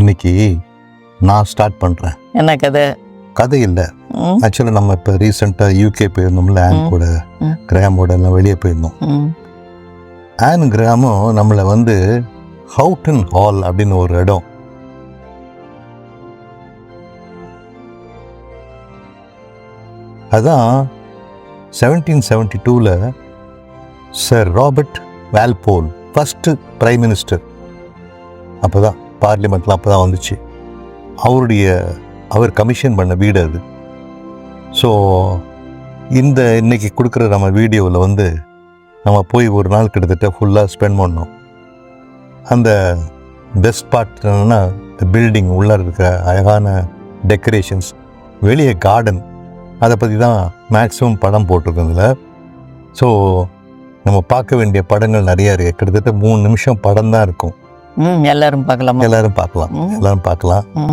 இன்னைக்கு நான் ஸ்டார்ட் பண்ணுறேன். என்ன கதை? கதை இல்லை, ஆக்சுவலாக நம்ம இப்போ ரீசெண்டாக யூகே போயிருந்தோம்ல, ஆன் கூட கிராமோட எல்லாம் வெளியே போயிருந்தோம். ஆன் கிராமும் நம்மளை வந்து ஹவுட்டன் ஹால் அப்படின்னு ஒரு இடம், அதான் 1772 sir Robert Walpole first prime minister, அப்போ தான் பார்லிமெண்ட்லாம் அப்போ தான் வந்துச்சு, அவர் கமிஷன் பண்ண வீடு அது. ஸோ இன்னைக்கு கொடுக்குற நம்ம வீடியோவில் வந்து நம்ம போய் ஒரு நாள் கிட்டத்தட்ட ஃபுல்லாக ஸ்பெண்ட் பண்ணோம். அந்த பெஸ்ட் பார்ட் என்னென்னா பில்டிங் உள்ளே இருக்கிற அழகான டெக்கரேஷன்ஸ், வெளியே கார்டன், அதை பற்றி தான் மேக்ஸிமம் படம் போட்டிருக்கோம். ஸோ நம்ம பார்க்க வேண்டிய படங்கள் நிறையா இருக்குது. கிட்டத்தட்ட 3 நிமிஷம் படம் தான் இருக்கும். எல்லாரும் பார்க்கலாம், எல்லாரும் பார்க்கலாம்.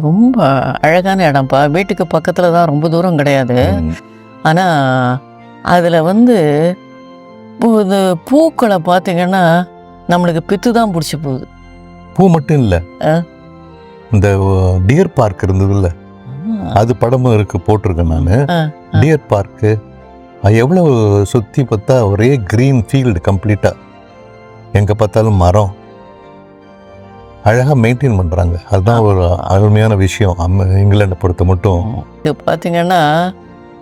ரொம்ப அழகான இடம்ப்பா. வீட்டுக்கு பக்கத்தில் தான், ரொம்ப தூரம் கிடையாது. ஆனால் அதில் வந்து இது பூக்களை பார்த்தீங்கன்னா நம்மளுக்கு பித்து தான் பிடிச்சி போகுது. பூ மட்டும் இல்லை, இந்த டியர் பார்க் இருந்ததுல்ல, அது படமும் இருக்கு, போட்டிருக்கேன் நான். டியர் பார்க்கு எவ்வளோ சுற்றி பார்த்தா ஒரே க்ரீன் ஃபீல்டு கம்ப்ளீட்டாக, எங்கே பார்த்தாலும் மரம், அழகாக மெயின்டைன் பண்ணுறாங்க. அதுதான் ஒரு அருமையான விஷயம் இங்கிலாண்டை பொறுத்த மட்டும். இது பார்த்தீங்கன்னா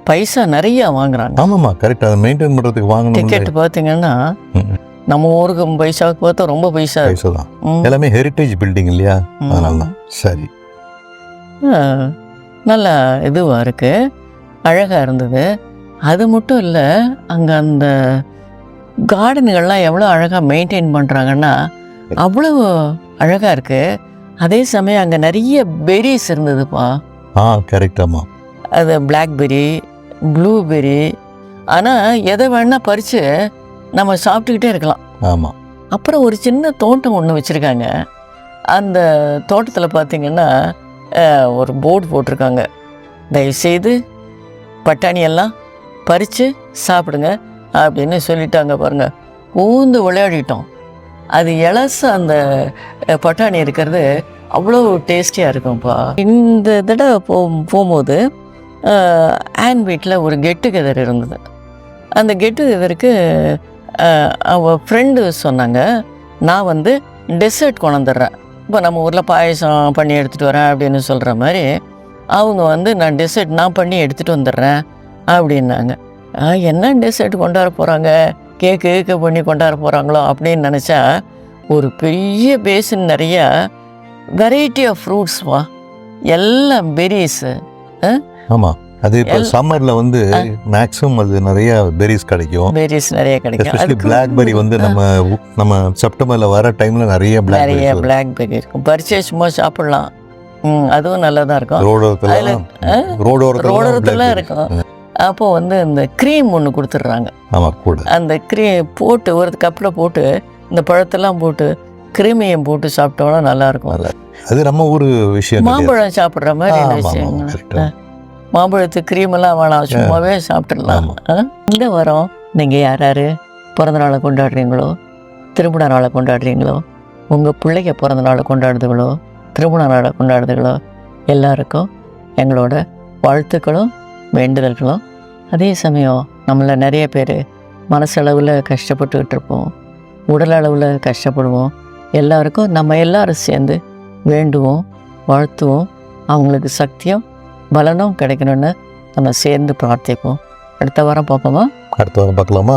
பைசா நிறையா வாங்குறாங்க. ஆமாம்மா, கரெக்டாக அதை மெயின்டைன் பண்ணுறதுக்கு வாங்கணும். டிக்கெட் பார்த்தீங்கன்னா நம்ம ஊருக்கு பைசாவுக்கு பார்த்தா ரொம்ப பைசா தான். எல்லாமே ஹெரிட்டேஜ் பில்டிங் இல்லையா, அதனால தான். சரி, நல்ல இதுவாக இருக்குது, அழகாக இருந்தது. அது மட்டும் இல்லை, அங்கே அந்த கார்டனுகள்லாம் எவ்வளோ அழகாக மெயின்டைன் பண்ணுறாங்கன்னா அவ்வளவு அழகாக இருக்குது. அதே சமயம் அங்கே நிறைய பெரிஸ் இருந்ததுப்பா. கரெக்டாமா, அது பிளாக்பெரி, ப்ளூபெரி, ஆனால் எதை வேணால் பறித்து நம்ம சாப்பிட்டுக்கிட்டே இருக்கலாம். ஆமாம். அப்புறம் ஒரு சின்ன தோட்டம் ஒன்று வச்சுருக்காங்க. அந்த தோட்டத்தில் பார்த்திங்கன்னா ஒரு போர்டு போட்டிருக்காங்க, தயவுசெய்து பட்டாணியெல்லாம் பறித்து சாப்பிடுங்க அப்படின்னு சொல்லிட்டாங்க பாருங்கள். ஊந்து விளையாடிட்டோம். அது இலச அந்த பட்டாணி இருக்கிறது அவ்வளோ டேஸ்டியாக இருக்கும்ப்பா. இந்த தடவை போகும்போது ஆன் வீட்டில் ஒரு கெட் டுகெதர் இருந்தது. அந்த கெட் டுகெதருக்கு அவள் ஃப்ரெண்டு சொன்னாங்க, நான் வந்து டெசர்ட் கொண்டு வந்துடுறேன். இப்போ நம்ம ஊரில் பாயசம் பண்ணி எடுத்துகிட்டு வரேன் அப்படின்னு சொல்கிற மாதிரி அவங்க வந்து நான் டெசர்ட் நான் பண்ணி எடுத்துகிட்டு வந்துடுறேன் அப்படின்னாங்க. என்ன டெசர்ட் கொண்டாட போகிறாங்க, கேக்கு பண்ணி கொண்டாட போகிறாங்களோ அப்படின்னு நினச்சா ஒரு பெரிய பேசின் நிறையா வெரைட்டி ஆஃப் ஃப்ரூட்ஸ்வா, எல்லாம் பெரிஸு. ஆமாம், அது இப்போ சம்மரில் வந்து மேக்ஸிமம் அது நிறைய பெரிஸ் கிடைக்கும். பெரிஸ் நிறைய கிடைக்கும். எஸ்பெஷலி பிளாக்பெரி வந்து நம்ம செப்டம்பரில் வர டைமில் நிறைய பிளாக்பெரி இருக்கும். பறிச்சு சும்மா சாப்பிட்லாம். அதுவும் நல்லா தான் இருக்கும். ரோடோரத்தில் இருக்கும். அப்போ வந்து இந்த க்ரீம் ஒன்று கொடுத்துட்றாங்க. ஆமாம், கூட அந்த க்ரீம் போட்டு ஒரு கப்பில் போட்டு இந்த பழத்தெல்லாம் போட்டு கிரீமையும் போட்டு சாப்பிட்டோம்னா நல்லாயிருக்கும். அது நம்ம ஒரு விஷயம். மாம்பழம் சாப்பிட்ற மாதிரி விஷயங்கள். மாம்பழத்துக்கு க்ரீமெல்லாம் வேணாம், சும்மாவே சாப்பிட்றலாம். இந்த வாரம் நீங்கள் யார் பிறந்த நாளை கொண்டாடுறீங்களோ, திருமண நாளை கொண்டாடுறீங்களோ, உங்கள் பிள்ளைங்க பிறந்த நாளை கொண்டாடுதுகளோ, திருமண நாளை கொண்டாடுதுகளோ, எல்லாருக்கும் எங்களோட வாழ்த்துக்களும் வேண்டுதல்களும். அதே சமயம் நம்மள நிறைய பேர் மனசளவில் கஷ்டப்பட்டுக்கிட்டு இருப்போம், உடல் அளவில் கஷ்டப்படுவோம். எல்லாருக்கும் நம்ம எல்லாரும் சேர்ந்து வேண்டுவோம், வாழ்த்துவோம். அவங்களுக்கு சக்தியும் பலனும் கிடைக்கணும்னு நம்ம சேர்ந்து பிரார்த்திப்போம். அடுத்த வாரம் பார்ப்போமா? அடுத்த வாரம் பார்க்கலாமா?